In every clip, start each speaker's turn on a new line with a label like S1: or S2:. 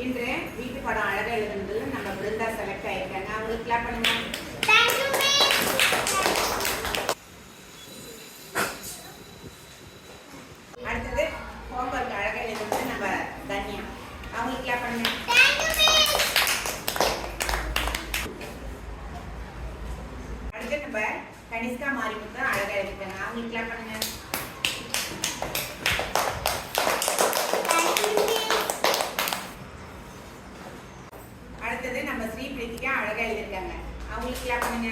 S1: இன்று வீட்டு படம் அழகா எழுதுனதுல நம்ம பிருந்தா செலக்ட் ஆயிருக்காங்க. அவங்களுக்கு கிளாப் பண்ணுங்க. அடுத்தது ஹோம்வொர்க் அழகா எழுதுனது நம்ம தன்யா. அவங்களுக்கு கிளாப் பண்ணுங்க. அடுத்து நம்ம கனிஷ்கா மாரிமுத்து அழகா எழுதிருக்காங்க. அவங்களுக்கு கிளாப் பண்ணுங்க. அடுத்தது நம்ம ஸ்ரீ பிரீத்திகா அழகா எழுதிருக்காங்க. அவங்களுக்கு கிளாப் பண்ணுங்க.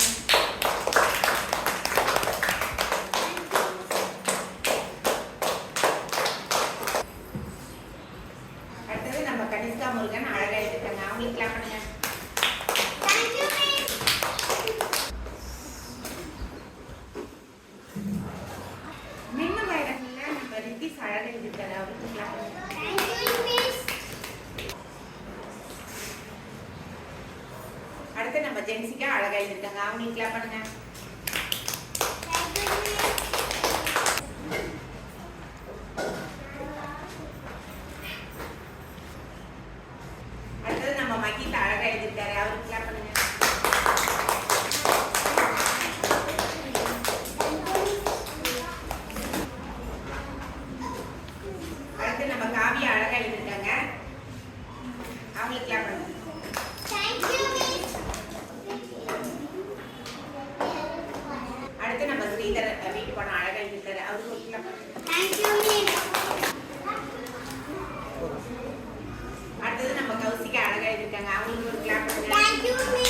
S1: அடுத்தது நம்ம கனிஷ்கா முருகன் அழகா எழுதிருக்காங்க. அவங்களுக்கு கிளாப் பண்ணுங்க. மின்ன வயடங்கள்ல நம்ம ரித்திஸ் அழகா எழுதிருக்காரு. அவருக்கு கிளாப் பண்ணுங்க. அடுத்து நம்ம ஜென்சிகா அழகா எழுதிருக்காங்க. அவங்களுக்கு கிளாப் பண்ணுங்க. அடுத்தது நம்ம மகிதா அழகா எழுதிருக்காரு. அவருக்கு கிளாப் பண்ணுங்க. அடுத்து நம்ம காவியா அழகா எழுதிருக்காங்க. அவங்களுக்கு கிளாப் பண்ணுங்க. அடுத்து நம்ம ஸ்ரீதர் வீட்டு படம் அழகா எழுதிருக்காரு. அவருக்கு கிளாப் பண்ணுங்க. அடுத்தது நம்ம கௌசிகா அழகா எழுதிருக்காங்க. அவங்களுக்கு ஒரு கிளாப் பண்ணுங்க.